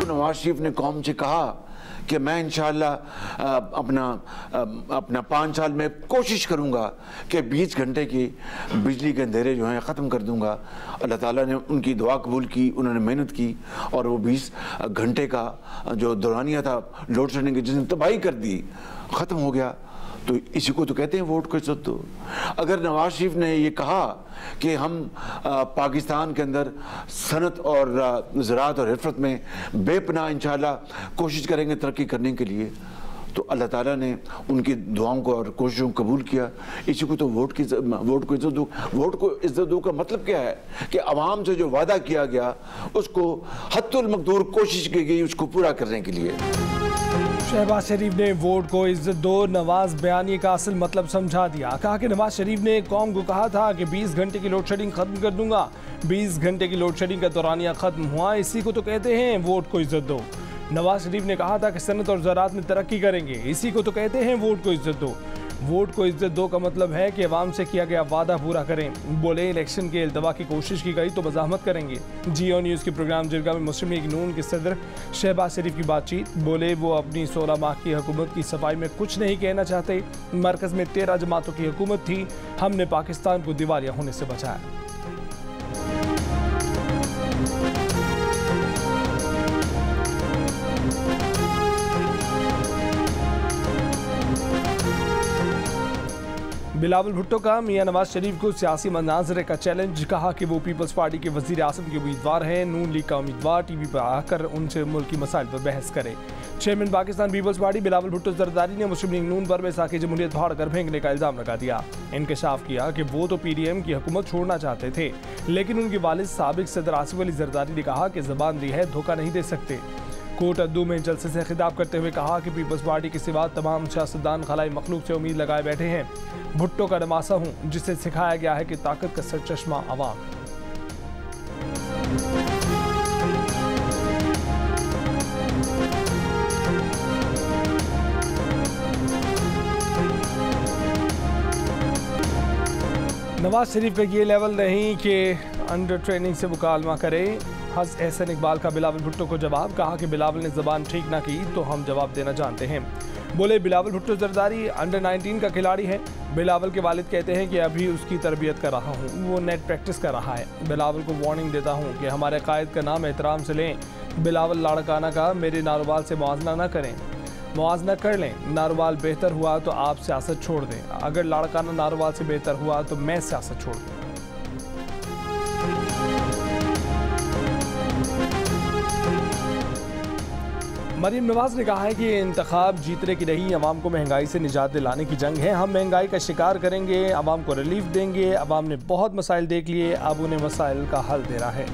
नवाज शरीफ ने कौम से कहा कि मैं इंशाअल्लाह अपना 5 साल में कोशिश करूंगा कि 20 घंटे की बिजली के अंधेरे जो हैं ख़त्म कर दूंगा। अल्लाह ताला ने उनकी दुआ कबूल की, उन्होंने मेहनत की और वो 20 घंटे का जो दौरानिया था लोड शेडिंग की जिसने तबाही कर दी, ख़त्म हो गया। तो इसी को तो कहते हैं वोट को इज्जत दो। अगर नवाज शरीफ ने ये कहा कि हम पाकिस्तान के अंदर सनत और ज़राअत और हिफ़्रत में बेपनाह इंशाअल्लाह कोशिश करेंगे तरक्की करने के लिए, तो अल्लाह ताला ने उनकी दुआओं को और कोशिशों को कबूल किया। इसी को तो वोट को इज्जत दो। वोट को इज्जत दो का मतलब क्या है कि अवाम से जो वादा किया गया उसको हद्दुल मक़दूर कोशिश की गई उसको पूरा करने के लिए। शहबाज शरीफ ने वोट को इज्जत दो नवाज बयानी का असल मतलब समझा दिया। कहा कि नवाज शरीफ ने कौम को कहा था कि 20 घंटे की लोड शेडिंग खत्म कर दूंगा। 20 घंटे की लोड शेडिंग का दौरानिया खत्म हुआ, इसी को तो कहते हैं वोट को इज्जत दो। नवाज शरीफ ने कहा था कि सनत और ज़राअत में तरक्की करेंगे, इसी को तो कहते हैं वोट को इज्जत दो। वोट को इज्जत दो का मतलब है कि अवाम से किया गया वादा पूरा करें। बोले इलेक्शन के इल्तवा की कोशिश की गई तो मज़ाहमत करेंगे। जियो न्यूज़ के प्रोग्राम जिरगा में मुस्लिम लीग नून के सदर शहबाज शरीफ की बातचीत। बोले वो अपनी 16 माह की हुकूमत की सफाई में कुछ नहीं कहना चाहते। मरकज़ में 13 जमातों की हुकूमत थी, हमने पाकिस्तान को दिवालिया होने से बचाया। बिलावल भुट्टो का मियां नवाज शरीफ को सियासी मनाजरे का चैलेंज। कहा कि वो पीपल्स पार्टी के वजीर आज़म के उम्मीदवार हैं, नून लीग का उम्मीदवार टीवी पर आकर उनसे मुल्की मसाइल पर बहस करे। चेयरमैन पाकिस्तान पीपल्स पार्टी बिलावल भुट्टो जरदारी ने मुस्लिम लीग नून पर बैसाखी जमहूरियत फाड़ कर फेंकने का इल्ज़ाम लगा दिया। इंकशाफ किया कि वो तो PDM की हुकूमत छोड़ना चाहते थे, लेकिन उनके वालिद साबिक सदर आसिफ अली जरदारी ने कहा कि ज़बान दी है धोखा नहीं दे सकते। कोट अद्दू में जलसे से खिताब करते हुए कहा कि पीपल्स पार्टी के सिवा तमाम सियासतदान खलाई मखलूक से उम्मीद लगाए बैठे हैं। भुट्टो का नमासा हूँ जिसे सिखाया गया है कि ताकत का सरचश्मा अवाम है। नवाज शरीफ का ये लेवल नहीं कि अंडर ट्रेनिंग से मुकालमा करे। एहसन इकबाल का बिलावल भुट्टो को जवाब। कहा कि बिलावल ने ज़बान ठीक ना की तो हम जवाब देना जानते हैं। बोले बिलावल भुट्टो जरदारी अंडर 19 का खिलाड़ी है। बिलावल के वालिद कहते हैं कि अभी उसकी तरबियत कर रहा हूँ, वो नेट प्रैक्टिस कर रहा है। बिलावल को वार्निंग देता हूँ कि हमारे कायद का नाम एहतराम से लें। बिलावल लाड़काना का मेरे नारोबाल से मुआवजा ना करें, मुआवजा कर लें। नारोबाल बेहतर हुआ तो आप सियासत छोड़ दें, अगर लाड़काना नारोबाल से बेहतर हुआ तो मैं सियासत छोड़ दूँ। मरीम नवाज ने कहा है कि इंतखाब जीतने की नहीं, अवाम को महंगाई से निजात दिलाने की जंग है। हम महंगाई का शिकार करेंगे, अवाम को रिलीफ देंगे। अवाम ने बहुत मसाइल देख लिए, अब उन्हें मसाइल का हल देना है।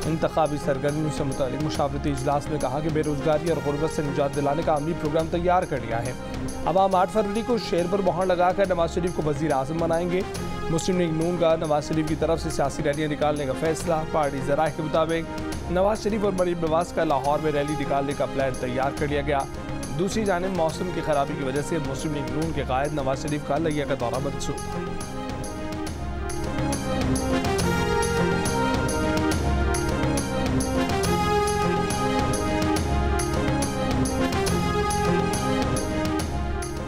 इंतखाबी सरगर्मी से मुतालिक मुशावरती इजलास में कहा कि बेरोजगारी और गुर्बत से निजात दिलाने का अमली प्रोग्राम तैयार कर लिया है। अवाम 8 फरवरी को शेर पर मोहर लगाकर नवाज शरीफ को वजीर आज़म बनाएंगे। मुस्लिम लीग नून का नवाज शरीफ की तरफ से सियासी रैलियाँ निकालने का फैसला। पार्टी ज़राए के मुताबिक नवाज शरीफ और मरीम नवाज का लाहौर में रैली निकालने का प्लान तैयार कर लिया गया। दूसरी जानिब मौसम की खराबी की वजह से मुस्लिम लीग नून के कायद नवाज शरीफ का लिया का दौरा मनसूख।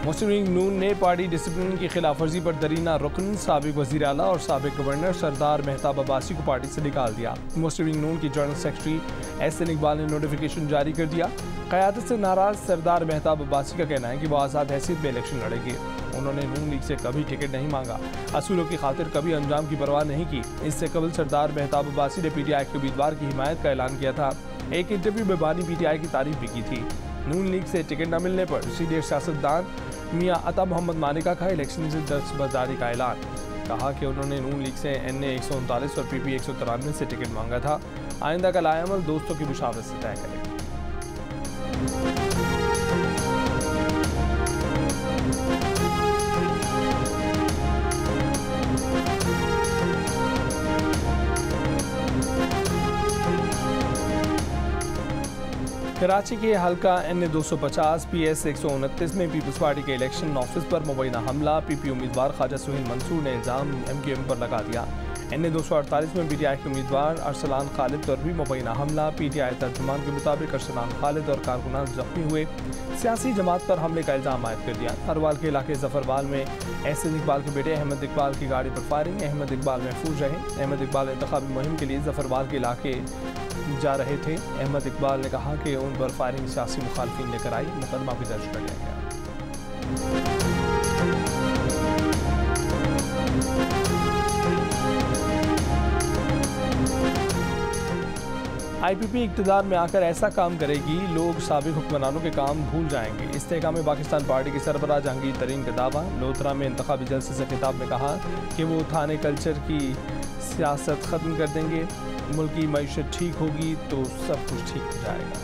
मुस्लिम लीग नून ने पार्टी डिसिप्लिन की खिलाफ वर्जी पर दरीना रुकन साबिक वज़ीर आला और साबिक गवर्नर सरदार मेहताब अब्बासी को पार्टी से निकाल दिया। मुस्लिम लीग नून की जनरल सेक्रेटरी एहसन इकबाल ने नोटिफिकेशन जारी कर दिया। क़यादत से नाराज सरदार मेहताब अब्बासी का कहना है कि वो आज़ाद हैसियत में इलेक्शन लड़ेंगे। उन्होंने नून लीग से कभी टिकट नहीं मांगा, असूलों की खातिर कभी अंजाम की परवाह नहीं की। इससे कबल सरदार मेहताब अब्बासी ने PTI के उम्मीदवार की हिमायत का ऐलान किया था। एक इंटरव्यू में बानी PTI की तारीफ भी की थी। नून लीग से टिकट न मिलने पर सीनियर सियासतदान मियां अता मोहम्मद मानिका का इलेक्शन से दस्तबरदारी का ऐलान। कहा कि उन्होंने नून लीग से NA 139 और PP 193 से टिकट मांगा था। आइंदा का लाएमल दोस्तों की मुशावरत से तय करें। कराची के हल्का NA 250 PS 129 में पीपल्स पार्टी के इलेक्शन ऑफिस पर मुबैना हमला। PP उम्मीदवार ख्वाजा सुहेल मंसूर ने इल्ज़ाम MQM पर लगा दिया। NA 248 में PTI के उम्मीदवार अरसलान खालिद पर भी मुबैना हमला। PTI तर्जुमान के मुताबिक अरसलान खालिद और कारकुनान जख्मी हुए। सियासी जमात पर हमले का इल्ज़ाम आयद कर दिया। हरवाल के इलाके जफरवाल में एहसन इकबाल के बेटे अहमद इकबाल की गाड़ी पर फायरिंग। अहमद इकबाल महफूज रहे। अहमद इकबाल इंतखाबी मुहिम के लिए जफरवाल के इलाके जा रहे थे। अहमद इकबाल ने कहा कि उन पर फायरिंग सियासी मुखालफिन ने कराई। मुकदमा भी दर्ज कर लिया गया। IPP इक़्तिदार में आकर ऐसा काम करेगी, लोग साबिक़ हुक्मरानों के काम भूल जाएंगे। इस्तेहकाम पाकिस्तान पार्टी के सरबराह जहांगीर तरीन का दावा। लोधरा में इंतखाबी जलसे से खिताब में कहा कि वो थाने कल्चर की सियासत ख़त्म कर देंगे। मुल्क की मईशत ठीक होगी तो सब कुछ ठीक हो जाएगा।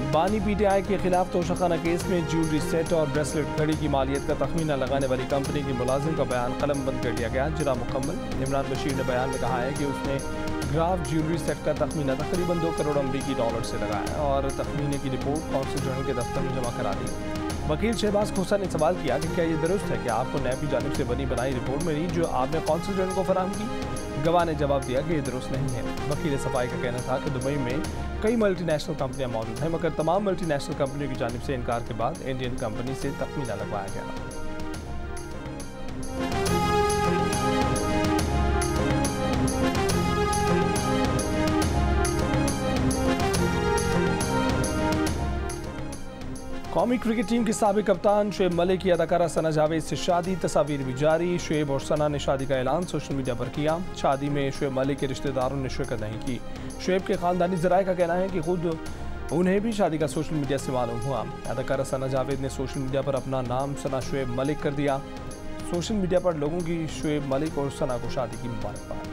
बानी PTI के खिलाफ तोशाखाना केस में ज्वेलरी सेट और ब्रेसलेट घड़ी की मालियत का तखमीना लगाने वाली कंपनी के मुलाजिम का बयान कलम बंद कर दिया गया। जरा मुकम्मल। इमरान बशीर ने बयान में कहा है कि उसने ग्राफ ज्वेलरी सेट का तखमीना तकरीबन 2 करोड़ अमरीकी डॉलर से लगाया और तखमीने की रिपोर्ट कौंसिल जनरल के दफ्तर में जमा करा दी। वकील शहबाज खोसा ने सवाल किया कि क्या ये दुरुस्त है कि आपको नैब की जानिब से बनी बनाई रिपोर्ट मिली जो आपने कौंसिल जनरल को फराहम की। गवाह ने जवाब दिया कि ये दुरुस्त नहीं है। वकील सफाई का कहना था कि दुबई में कई मल्टीनेशनल कंपनियां मौजूद हैं, मगर तमाम मल्टीनेशनल कंपनियों की जानिब से इनकार के बाद इंडियन कंपनी से तखमीना लगवाया गया। कौमी क्रिकेट टीम के साबिक कप्तान शुएब मलिक की अदाकारा सना जावेद से शादी। तस्वीर भी जारी। शुएब और सना ने शादी का ऐलान सोशल मीडिया पर किया। शादी में शुएब मलिक के रिश्तेदारों ने शिरकत नहीं की। शुएब के खानदानी ज़राए का कहना है कि खुद उन्हें भी शादी का सोशल मीडिया से मालूम हुआ। अदाकारा सना जावेद ने सोशल मीडिया पर अपना नाम सना शुएब मलिक कर दिया। सोशल मीडिया पर लोगों की शुएब मलिक और सना को शादी की मुबारकबाद।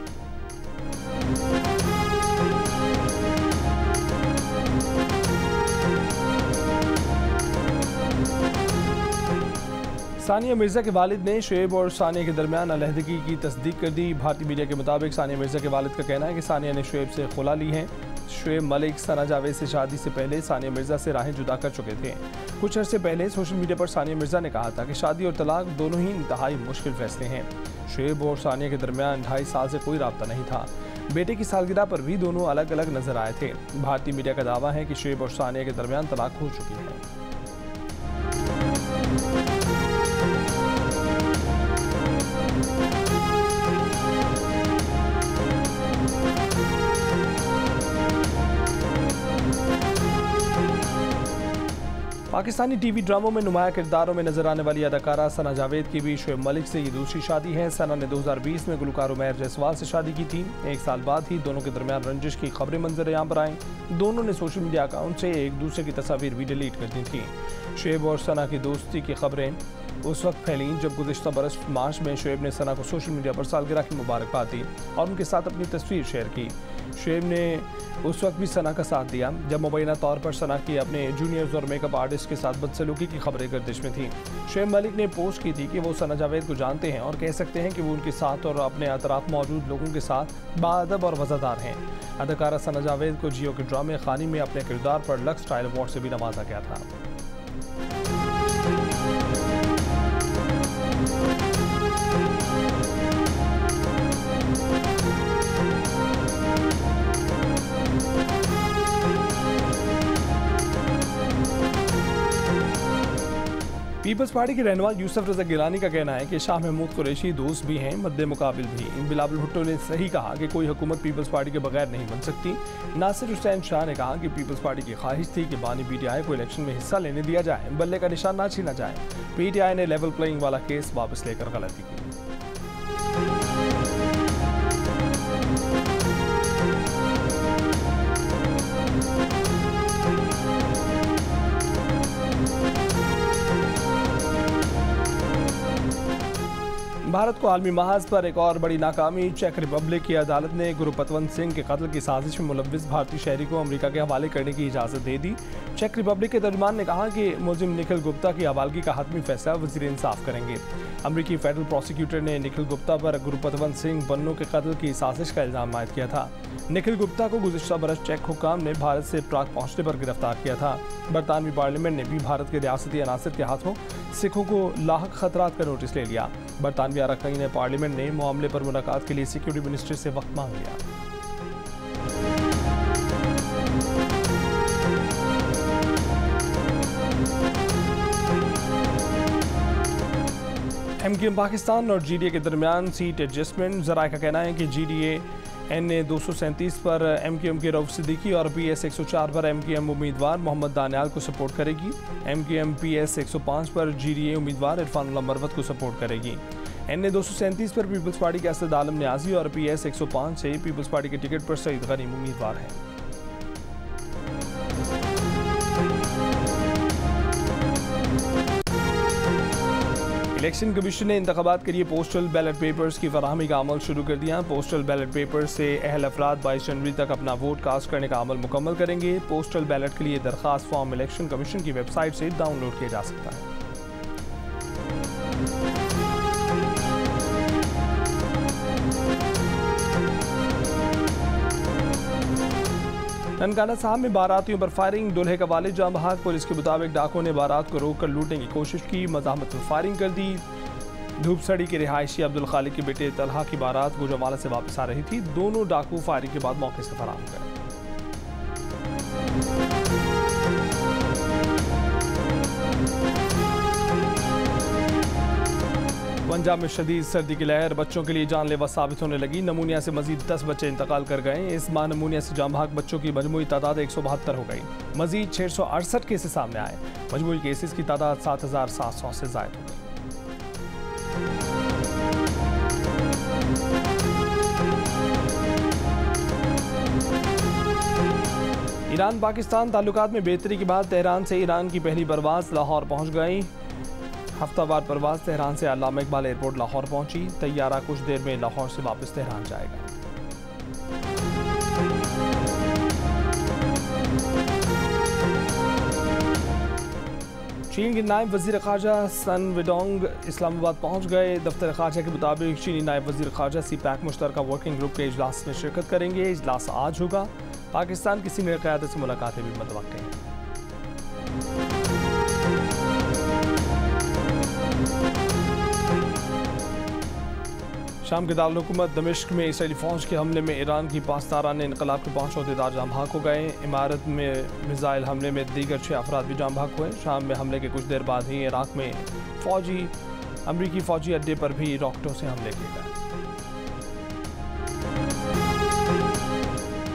सानिया मिर्ज़ा के वालिद ने शुएब और सानिया के दरमियान अलहदगी की तस्दीक कर दी। भारतीय मीडिया के मुताबिक सानिया मिर्ज़ा के वालिद का कहना है कि सानिया ने शुएब से खुला ली है। शुएब मलिक सना जावेद से शादी से पहले सानिया मिर्ज़ा से राहें जुदा कर चुके थे। कुछ अरसे पहले सोशल मीडिया पर सानिया मिर्ज़ा ने कहा था कि शादी और तलाक दोनों ही इंतहाई मुश्किल फैसले हैं। शुएब और सानिया के दरमियान 2.5 साल से कोई राब्ता नहीं था। बेटे की सालगिरह पर भी दोनों अलग अलग नजर आए थे। भारतीय मीडिया का दावा है कि शुएब और सानिया के दरमियान तलाक हो चुकी है। पाकिस्तानी टीवी ड्रामों में नुमाया किरदारों में नजर आने वाली अदाकारा सना जावेद की भी शुएब मलिक से ये दूसरी शादी है। सना ने 2020 में गुलकार उमैर जयसवाल से शादी की थी। 1 साल बाद ही दोनों के दरमियान रंजिश की खबरें मंजर आम पर आईं। दोनों ने सोशल मीडिया अकाउंट से एक दूसरे की तस्वीर भी डिलीट कर दी थी। शुएब और सना की दोस्ती की खबरें उस वक्त फैली जब गुज़िश्ता बरस मार्च में शुएब ने सना को सोशल मीडिया पर सालगिरह की मुबारकबाद दी और उनके साथ अपनी तस्वीर शेयर की। शुएब ने उस वक्त भी सना का साथ दिया जब मुबैना तौर पर सना की अपने जूनियर्स और मेकअप आर्टिस्ट के साथ बदसलूकी की खबरें गर्दिश में थी। शुएब मलिक ने पोस्ट की थी कि वो सना जावेद को जानते हैं और कह सकते हैं कि वो उनके साथ और अपने अतराफ मौजूद लोगों के साथ बाअदब और वज़ादार हैं। अदाकारा सना जावेद को जियो के ड्रामे खानी में अपने किरदार पर लक्स स्टाइल अवार्ड से भी नवाजा गया था। पीपल्स पार्टी के रहनुमा यूसुफ रज़ा गिलानी का कहना है कि शाह महमूद कुरैशी दोस्त भी हैं, मद्दे मुकाबिल भी। बिलावल भुट्टो ने सही कहा कि कोई हुकूमत पीपल्स पार्टी के बगैर नहीं बन सकती। नासिर हुसैन शाह ने कहा कि पीपल्स पार्टी की ख्वाहिश थी कि बानी PTI को इलेक्शन में हिस्सा लेने दिया जाए, बल्ले का निशान ना छीना जाए। PTI ने लेवल प्लेइंग वाला केस वापस लेकर गलती की। भारत को आलमी महाज पर एक और बड़ी नाकामी। चेक रिपब्लिक की अदालत ने गुरुपतवंत सिंह के कत्ल की साजिश में मुलव्विस भारतीय शहरी को अमेरिका के हवाले करने की इजाज़त दे दी। चेक रिपब्लिक के तर्जुमान ने कहा कि मुलजिम निखिल गुप्ता की हवालगी का हतमी फैसला वज़ीर इंसाफ करेंगे। अमरीकी फेडरल प्रोसिक्यूटर ने निखिल गुप्ता पर गुरुपतवंत सिंह बन्नो के कत्ल की साजिश का इल्ज़ाम आयद किया था। निखिल गुप्ता को गुज़िश्ता बरस चेक हुक्काम ने भारत से प्राग पहुँचने पर गिरफ्तार किया था। बरतानवी पार्लियामेंट ने भी भारत के रियासती अनासर के हाथों सिखों को लाहक खतरात का नोटिस ले लिया। बरतानवी अरकान ने पार्लियामेंट ने मामले पर मुलाकात के लिए सिक्योरिटी मिनिस्ट्री से वक्त मांग लिया। MQM पाकिस्तान और GDA के दरमियान सीट एडजस्टमेंट। ज़राए का कहना है कि GDA NA 237 पर MQM के रऊफ सिद्दीकी और PS 104 पर MQM उम्मीदवार मोहम्मद दानियाल को सपोर्ट करेगी। MQM PS 105 पर GDA उम्मीदवार इरफानुल्लाह मरवत को सपोर्ट करेगी। NA 237 पर पीपल्स पार्टी के असद आलम न्याजी और PS 105 से पीपल्स पार्टी के टिकट पर सईद गनीम उम्मीदवार हैं। इलेक्शन कमीशन ने इंतखाबात के लिए पोस्टल बैलेट पेपर्स की फराहमी का अमल शुरू कर दिया। पोस्टल बैलेट पेपर्स से अहल अफराद 22 जनवरी तक अपना वोट कास्ट करने का अमल मुकम्मल करेंगे। पोस्टल बैलेट के लिए दरखास्त फॉर्म इलेक्शन कमीशन की वेबसाइट से डाउनलोड किया जा सकता है। ननकाना साहब में बारातियों पर फायरिंग। दूल्हे का वालिद जाँ बहक। पुलिस के मुताबिक डाकुओं ने बारात को रोककर लूटने की कोशिश की, मज़ाहमत में फायरिंग कर दी। धूपसड़ी के रिहायशी अब्दुल खालिक के बेटे तलहा की बारात गुजरावाला से वापस आ रही थी। दोनों डाकू फायरिंग के बाद मौके से फरार हो गए। पंजाब में शदीद सर्दी की लहर बच्चों के लिए जानलेवा साबित होने लगी। नमूनिया से मजीद 10 बच्चे इंतकाल कर गए। इस माह नमूनिया से जाँ बहक बच्चों की मजमूई तादाद 172 हो गई। मजीद 668 केसेस सामने आए। मजमूई केसेस की तादाद 7700 से ज़ायद हो गई। ईरान पाकिस्तान ताल्लुकात में बेहतरी के बाद तेहरान से ईरान की पहली परवाज़ लाहौर पहुँच गई। हफ्तावार परवाज़ तेहरान से अल्लामा इकबाल एयरपोर्ट लाहौर पहुंची। तैयारा कुछ देर में लाहौर से वापस तेहरान जाएगा। चीन के नायब वज़ीर ख़ारजा सन वेडोंग इस्लामाबाद पहुंच गए। दफ्तर ख़ारजा के मुताबिक चीनी नायब वज़ीर ख़ारजा CPAC मुश्तरका वर्किंग ग्रुप के इजलास में शिरकत करेंगे। इजलास आज होगा। पाकिस्तान की सीनियर क़यादत से मुलाकातें भी मुतवक्किल हैं। शाम के दारुल हुकूमत दमिश्क में इसराइली फ़ौज के हमले में ईरान की पासदारान इनकलाब के 5 अहदेदार जाँ बहक हो गए। इमारत में मिसाइल हमले में दीगर 6 अफराद भी जाँ बहक हुए। शाम में हमले के कुछ देर बाद ही इराक में अमरीकी फ़ौजी अड्डे पर भी रॉकेटों से हमले किए गए।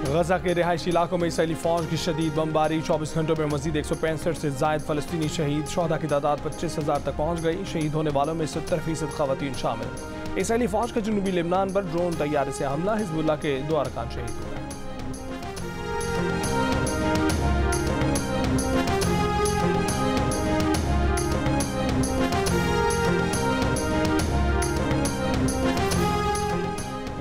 गजा के रिहायशी इलाकों में इसराइली फ़ौज की शदीद बमबारी। 24 घंटों में मजीद 165 से ज़ायद फ़लस्तीनी शहीद। शोहदा की तादाद 25,000 तक पहुँच गई। शहीद होने वालों में 70% ख़वातीन शामिल। इसराइली फ़ौज का जनूबी लेबनान पर ड्रोन तैयारे से हमला। हिज़्बुल्लाह के 2 अरकान शहीद हो गए।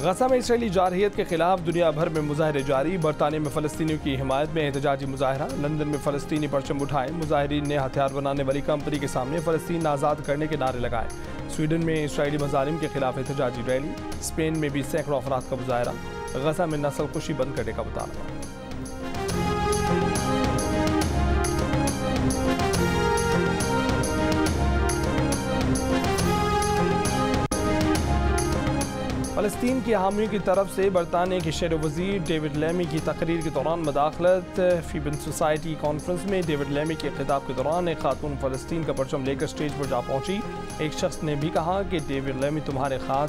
गजा में इसराइली जारहियत के खिलाफ दुनिया भर में मुजाहरे जारी। बरतानिया में फ़लस्तीनियों की हिमायत में एहतजाजी मुजाहरा। लंदन में फ़लस्तीनी परचम उठाए। मुजाहिरीन ने हथियार बनाने वाली कंपनी के सामने फ़लस्तीन आज़ाद करने के नारे लगाए। स्वीडन में इसराइली मज़ालिम के खिलाफ एहतजाजी रैली। स्पेन में भी सैकड़ों अफराद का मुजाहरा। गजा में नस्ल कुशी बंद करने का मुतालबा। फ़लस्तीन की हामियों की तरफ से बरतानिया के शेर वज़ीर डेविड लेमी की तकरीर के दौरान मदाखलत। फीबन सोसाइटी कॉन्फ्रेंस में डेविड लेमी के खिताब के दौरान एक खातून फ़लस्तीन का परचम लेकर स्टेज पर जा पहुंची। एक शख्स ने भी कहा कि डेविड लेमी तुम्हारे हाथ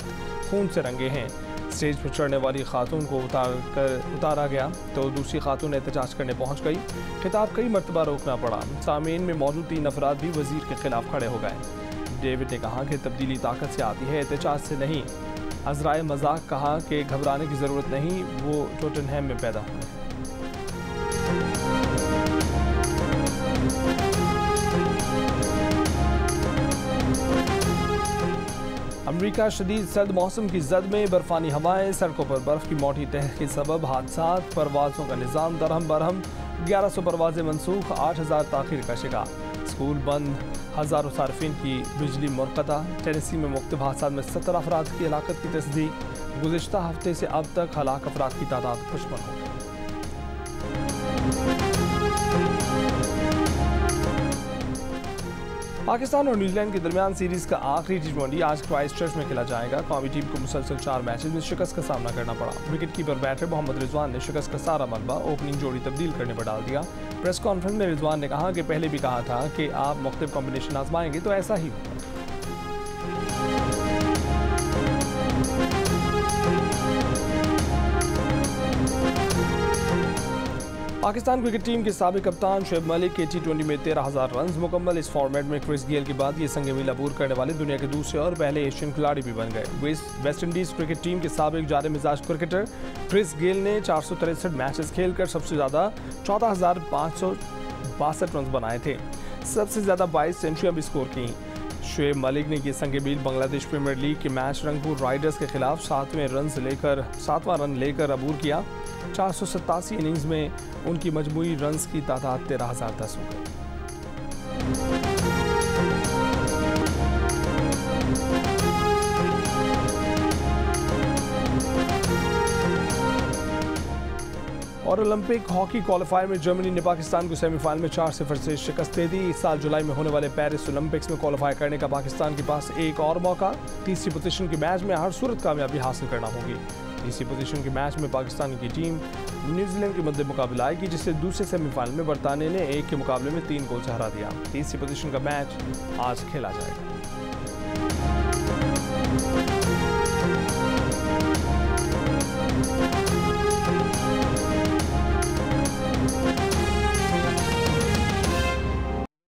खून से रंगे हैं। स्टेज पर चढ़ने वाली खातून को उतारा गया तो दूसरी खातून एहतजाज करने पहुँच गई। खिताब कई मरतबा रोकना पड़ा। सामीन में मौजूद 3 अफराद भी वज़ीर के खिलाफ खड़े हो गए। डेविड ने कहा कि तब्दीली ताकत से आती है, एहतजाज से नहीं। अज़राए मजाक कहा कि घबराने की ज़रूरत नहीं, वो टोटनहैम में पैदा हुए हैं। अमरीका शदीद सर्द मौसम की जद में बर्फानी हवाएं। सड़कों पर बर्फ़ की मोटी तह के सबब हादसात। परवाज़ों का निज़ाम दरहम बरहम। 1100 परवाज़ें मनसूख। 8000 ताख़ीर का शिकार। स्कूल बंद। हज़ारों सार्फिन की बिजली मुनक़ता। टेनेसी में मुख्तलिफ हादसात में 70 अफराद की हलाकत की तस्दीक। गुज़िश्ता हफ्ते से अब तक हलाक अफराद की तादाद 55 हो गई। पाकिस्तान और न्यूजीलैंड के दरमियान सीरीज का आखिरी टी20 आज क्राइस्टचर्च में खेला जाएगा। कौमी टीम को मुसलसल 4 मैचेस में शिकस्त का सामना करना पड़ा। Wicket keeper batter Mohammad Rizwan ने शिकस्त का सारा मलबा ओपनिंग जोड़ी तब्दील करने पर डाल दिया। प्रेस कॉन्फ्रेंस में रिजवान ने कहा कि पहले भी कहा था कि आप मुख्तलिफ कॉम्बिनेशन आजमाएंगे तो ऐसा ही होगा। पाकिस्तान क्रिकेट टीम के साबिक कप्तान शुएब मलिक के टी20 में 13,000 रन मुकम्मल। इस फॉर्मेट में क्रिस गेल के बाद ये संग मील अबूर करने वाले दुनिया के दूसरे और पहले एशियन खिलाड़ी भी बन गए। वेस्ट इंडीज क्रिकेट टीम के साबिक जारे मिजाज क्रिकेटर क्रिस गेल ने 463 मैचेस खेलकर सबसे ज़्यादा 14,562 रन बनाए थे। सबसे ज़्यादा 22 सेंचुरियां भी स्कोर की। शुएब मलिक ने ये संग मील बांग्लादेश प्रीमियर लीग के मैच रंगपुर राइडर्स के खिलाफ 7वां रन लेकर अबूर किया। 487 इनिंग्स में उनकी मजमूई रन्स की तादाद 13,010 हो गई। और ओलंपिक हॉकी क्वालिफायर में जर्मनी ने पाकिस्तान को सेमीफाइनल में 4-0 से शिकस्त दे दी। इस साल जुलाई में होने वाले पेरिस ओलंपिक्स में क्वालिफाई करने का पाकिस्तान के पास एक और मौका। तीसरी पोजीशन के मैच में हर सूरत कामयाबी हासिल करना होगी। तीसरी पोजीशन के मैच में पाकिस्तान की टीम न्यूजीलैंड के मध्य मुकाबला आएगी, जिसे दूसरे सेमीफाइनल में बरतानिया ने 1 के मुकाबले में 3 गोल से हरा दिया। तीसरी पोजीशन का मैच आज खेला जाएगा।